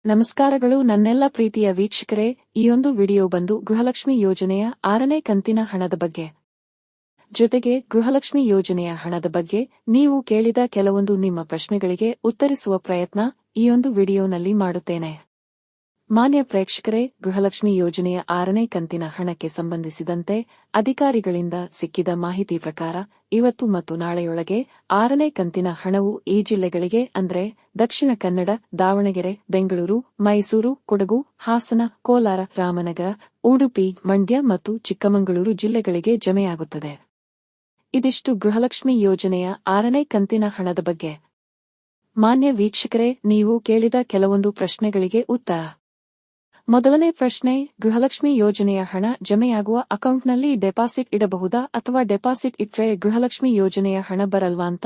ನಮಸ್ಕಾರಗಳು ನನ್ನೆಲ್ಲ ಪ್ರೀತಿಯ ವೀಕ್ಷಕರೇ, ಈ ಒಂದು ವಿಡಿಯೋ ಬಂದು ಗೃಹಲಕ್ಷ್ಮಿ ಯೋಜನೆಯ 6ನೇ ಕಂತಿನ ಹಣದ ಬಗ್ಗೆ. ಜೊತೆಗೆ ಗೃಹಲಕ್ಷ್ಮಿ ಯೋಜನೆಯ ಹಣದ ಬಗ್ಗೆ ನೀವು ಕೇಳಿದ ಕೆಲವೊಂದು ನಿಮ್ಮ ಪ್ರಶ್ನೆಗಳಿಗೆ ಉತ್ತರಿಸುವ ಪ್ರಯತ್ನ ಈ ಒಂದು ವಿಡಿಯೋನಲ್ಲಿ ಮಾಡುತ್ತೇನೆ. ಮಾನ್ಯ ಪ್ರೇಕ್ಷಕರೇ, ಗೃಹಲಕ್ಷ್ಮಿ ಯೋಜನೆಯ 6ನೇ ಕಂತಿನ ಹಣಕ್ಕೆ ಸಂಬಂಧಿಸಿದಂತೆ ಅಧಿಕಾರಿಗಳಿಂದ ಸಿಕ್ಕಿದ ಮಾಹಿತಿ ಪ್ರಕಾರ ಇವತ್ತು ಮತ್ತು ನಾಳೆಯೊಳಗೆ 6ನೇ ಕಂತಿನ ಹಣವು ಈ ಜಿಲ್ಲೆಗಳಿಗೆ ಅಂದ್ರೆ ದಕ್ಷಿಣ ಕನ್ನಡ, ದಾವಣಗೆರೆ, ಬೆಂಗಳೂರು, ಮೈಸೂರು, ಕೊಡಗು, ಹಾಸನ, ಕೋಲಾರ, ರಾಮನಗರ, ಉಡುಪಿ, ಮಂಡ್ಯ ಮತ್ತು ಚಿಕ್ಕಮಗಳೂರು ಜಿಲ್ಲೆಗಳಿಗೆ ಜಮೆಯಾಗುತ್ತದೆ. ಇದಿಷ್ಟು ಗೃಹಲಕ್ಷ್ಮಿ ಯೋಜನೆಯ 6ನೇ ಕಂತಿನ ಹಣದ ಬಗ್ಗೆ. ಮಾನ್ಯ ವೀಕ್ಷಕರೇ, ನೀವು ಕೇಳಿದ ಕೆಲವೊಂದು ಪ್ರಶ್ನೆಗಳಿಗೆ ಉತ್ತರ. ಮೊದಲನೇ ಪ್ರಶ್ನೆ, ಗೃಹಲಕ್ಷ್ಮಿ ಯೋಜನೆಯ ಹಣ ಜಮೆಯಾಗುವ ಅಕೌಂಟ್ನಲ್ಲಿ ಡೆಪಾಸಿಟ್ ಇಡಬಹುದಾ ಅಥವಾ ಡೆಪಾಸಿಟ್ ಇಟ್ರೆ ಗೃಹಲಕ್ಷ್ಮಿ ಯೋಜನೆಯ ಹಣ ಬರಲ್ವಾ ಅಂತ?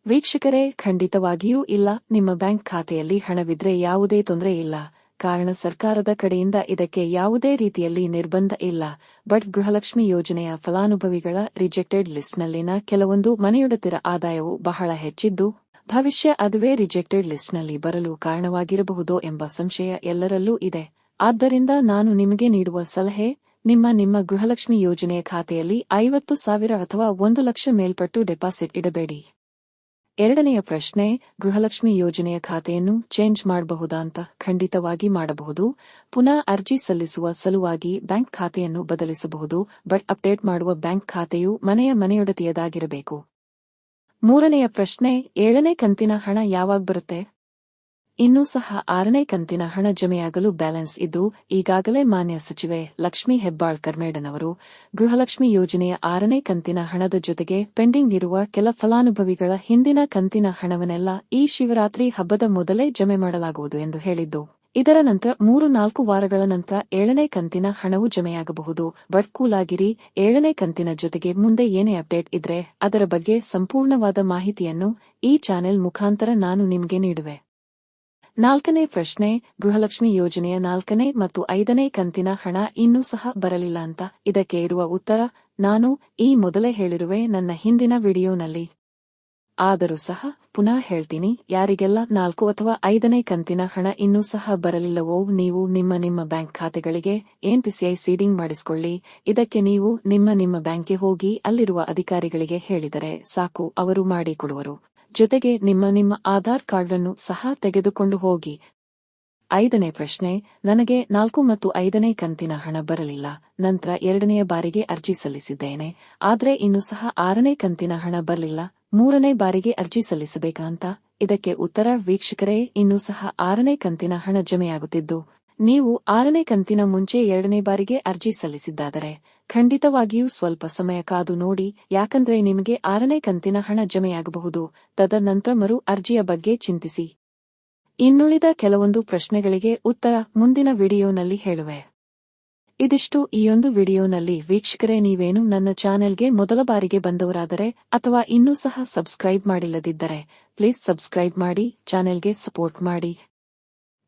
ವೀಕ್ಷಕರೇ, ಖಂಡಿತವಾಗಿಯೂ ಇಲ್ಲ. ನಿಮ್ಮ ಬ್ಯಾಂಕ್ ಖಾತೆಯಲ್ಲಿ ಹಣವಿದ್ರೆ ಯಾವುದೇ ತೊಂದರೆ ಇಲ್ಲ. ಕಾರಣ ಸರ್ಕಾರದ ಕಡೆಯಿಂದ ಇದಕ್ಕೆ ಯಾವುದೇ ರೀತಿಯಲ್ಲಿ ನಿರ್ಬಂಧ ಇಲ್ಲ. ಬಟ್ ಗೃಹಲಕ್ಷ್ಮಿ ಯೋಜನೆಯ ಫಲಾನುಭವಿಗಳ ರಿಜೆಕ್ಟೆಡ್ ಲಿಸ್ಟ್ನಲ್ಲಿನ ಕೆಲವೊಂದು ಮನೆಯೊಡತಿರ ಆದಾಯವು ಬಹಳ ಹೆಚ್ಚಿದ್ದು ಭವಿಷ್ಯ ಅದುವೇ ರಿಜೆಕ್ಟೆಡ್ ಲಿಸ್ಟ್ನಲ್ಲಿ ಬರಲು ಕಾರಣವಾಗಿರಬಹುದೋ ಎಂಬ ಸಂಶಯ ಎಲ್ಲರಲ್ಲೂ ಇದೆ. ಆದ್ದರಿಂದ ನಾನು ನಿಮಗೆ ನೀಡುವ ಸಲಹೆ, ನಿಮ್ಮ ಗೃಹಲಕ್ಷ್ಮಿ ಯೋಜನೆಯ ಖಾತೆಯಲ್ಲಿ 50,000 ಅಥವಾ 1 ಲಕ್ಷ ಮೇಲ್ಪಟ್ಟು ಡೆಪಾಸಿಟ್ ಇಡಬೇಡಿ. ಎರಡನೆಯ ಪ್ರಶ್ನೆ, ಗೃಹಲಕ್ಷ್ಮಿ ಯೋಜನೆಯ ಖಾತೆಯನ್ನು ಚೇಂಜ್ ಮಾಡಬಹುದಾ ಅಂತ? ಖಂಡಿತವಾಗಿ ಮಾಡಬಹುದು. ಪುನಃ ಅರ್ಜಿ ಸಲ್ಲಿಸುವ ಸಲುವಾಗಿ ಬ್ಯಾಂಕ್ ಖಾತೆಯನ್ನು ಬದಲಿಸಬಹುದು. ಬಟ್ ಅಪ್ಡೇಟ್ ಮಾಡುವ ಬ್ಯಾಂಕ್ ಖಾತೆಯು ಮನೆಯೊಡತಿಯದಾಗಿರಬೇಕು. ಮೂರನೆಯ ಪ್ರಶ್ನೆ, 7ನೇ ಕಂತಿನ ಹಣ ಯಾವಾಗ ಬರುತ್ತೆ? ಇನ್ನೂ ಸಹ 6ನೇ ಕಂತಿನ ಹಣ ಜಮೆಯಾಗಲು ಬ್ಯಾಲೆನ್ಸ್ ಇದ್ದು ಈಗಾಗಲೇ ಮಾನ್ಯ ಸಚಿವೆ ಲಕ್ಷ್ಮೀ ಹೆಬ್ಬಾಳ್ಕರ್ ಮೇಡಂ ಅವರು ಗೃಹಲಕ್ಷ್ಮಿ ಯೋಜನೆಯ 6ನೇ ಕಂತಿನ ಹಣದ ಜೊತೆಗೆ ಪೆಂಡಿಂಗ್ ಇರುವ ಕೆಲ ಫಲಾನುಭವಿಗಳ ಹಿಂದಿನ ಕಂತಿನ ಹಣವನ್ನೆಲ್ಲ ಈ ಶಿವರಾತ್ರಿ ಹಬ್ಬದ ಮೊದಲೇ ಜಮೆ ಮಾಡಲಾಗುವುದು ಎಂದು ಹೇಳಿದ್ದು. ಇದರ ನಂತರ 3-4 ವಾರಗಳ ನಂತರ 7ನೇ ಕಂತಿನ ಹಣವು ಜಮೆಯಾಗಬಹುದು. ಬಟ್ ಕೂಲಾಗಿರಿ, 7ನೇ ಕಂತಿನ ಜೊತೆಗೆ ಮುಂದೆ ಏನೇ ಅಪ್ಡೇಟ್ ಇದ್ರೆ ಅದರ ಬಗ್ಗೆ ಸಂಪೂರ್ಣವಾದ ಮಾಹಿತಿಯನ್ನು ಈ ಚಾನೆಲ್ ಮುಖಾಂತರ ನಾನು ನಿಮಗೆ ನೀಡುವೆ. ನಾಲ್ಕನೇ ಪ್ರಶ್ನೆ, ಗೃಹಲಕ್ಷ್ಮಿ ಯೋಜನೆಯ 4ನೇ ಮತ್ತು 5ನೇ ಕಂತಿನ ಹಣ ಇನ್ನೂ ಸಹ ಬರಲಿಲ್ಲ ಅಂತ? ಇದಕ್ಕೆ ಇರುವ ಉತ್ತರ ನಾನು ಈ ಮೊದಲೇ ಹೇಳಿರುವೆ ನನ್ನ ಹಿಂದಿನ ವಿಡಿಯೋನಲ್ಲಿ. ಆದರೂ ಸಹ ಪುನಃ ಹೇಳ್ತೀನಿ, ಯಾರಿಗೆಲ್ಲ 4 ಅಥವಾ 5ನೇ ಕಂತಿನ ಹಣ ಇನ್ನೂ ಸಹ ಬರಲಿಲ್ಲವೋ ನೀವು ನಿಮ್ಮ ಬ್ಯಾಂಕ್ ಖಾತೆಗಳಿಗೆ NPCI ಸೀಡಿಂಗ್ ಮಾಡಿಸಿಕೊಳ್ಳಿ. ಇದಕ್ಕೆ ನೀವು ನಿಮ್ಮ ಬ್ಯಾಂಕ್ಗೆ ಹೋಗಿ ಅಲ್ಲಿರುವ ಅಧಿಕಾರಿಗಳಿಗೆ ಹೇಳಿದರೆ ಸಾಕು, ಅವರು ಮಾಡಿಕೊಡುವರು. ಜೊತೆಗೆ ನಿಮ್ಮ ಆಧಾರ್ ಕಾರ್ಡ್ ಅನ್ನು ಸಹ ತೆಗೆದುಕೊಂಡು ಹೋಗಿ. 5ನೇ ಪ್ರಶ್ನೆ, ನನಗೆ 4 ಮತ್ತು 5ನೇ ಕಂತಿನ ಹಣ ಬರಲಿಲ್ಲ. ನಂತರ 2ನೇ ಬಾರಿಗೆ ಅರ್ಜಿ ಸಲ್ಲಿಸಿದ್ದೇನೆ. ಆದ್ರೆ ಇನ್ನೂ ಸಹ 6ನೇ ಕಂತಿನ ಹಣ ಬರಲಿಲ್ಲ. 3ನೇ ಬಾರಿಗೆ ಅರ್ಜಿ ಸಲ್ಲಿಸಬೇಕಾ ಅಂತ? ಇದಕ್ಕೆ ಉತ್ತರ ವೀಕ್ಷಕರೇ, ಇನ್ನೂ ಸಹ 6ನೇ ಕಂತಿನ ಹಣ ಜಮೆಯಾಗುತ್ತಿದ್ದು ನೀವು 6ನೇ ಕಂತಿನ ಮುಂಚೆ 2ನೇ ಬಾರಿಗೆ ಅರ್ಜಿ ಸಲ್ಲಿಸಿದ್ದಾದರೆ ಖಂಡಿತವಾಗಿಯೂ ಸ್ವಲ್ಪ ಸಮಯ ಕಾದು ನೋಡಿ. ಯಾಕಂದ್ರೆ ನಿಮಗೆ 6ನೇ ಕಂತಿನ ಹಣ ಜಮೆಯಾಗಬಹುದು. ತದನಂತರ ಮರು ಅರ್ಜಿಯ ಬಗ್ಗೆ ಚಿಂತಿಸಿ. ಇನ್ನುಳಿದ ಕೆಲವೊಂದು ಪ್ರಶ್ನೆಗಳಿಗೆ ಉತ್ತರ ಮುಂದಿನ ವಿಡಿಯೋನಲ್ಲಿ ಹೇಳುವೆ. ಇದಿಷ್ಟು ಈ ಒಂದು ವಿಡಿಯೋನಲ್ಲಿ. ವೀಕ್ಷಕರೇ, ನೀವೇನು ನನ್ನ ಚಾನೆಲ್ಗೆ ಮೊದಲ ಬಾರಿಗೆ ಬಂದವರಾದರೆ ಅಥವಾ ಇನ್ನೂ ಸಹ ಸಬ್ಸ್ಕ್ರೈಬ್ ಮಾಡಿಲ್ಲದಿದ್ದರೆ ಪ್ಲೀಸ್ ಸಬ್ಸ್ಕ್ರೈಬ್ ಮಾಡಿ, ಚಾನೆಲ್ಗೆ ಸಪೋರ್ಟ್ ಮಾಡಿ.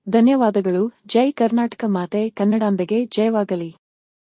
ಧನ್ಯವಾದಗಳು. ಜೈ ಕರ್ನಾಟಕ ಮಾತೆ ಕನ್ನಡಾಂಬೆಗೆ ಜಯವಾಗಲಿ.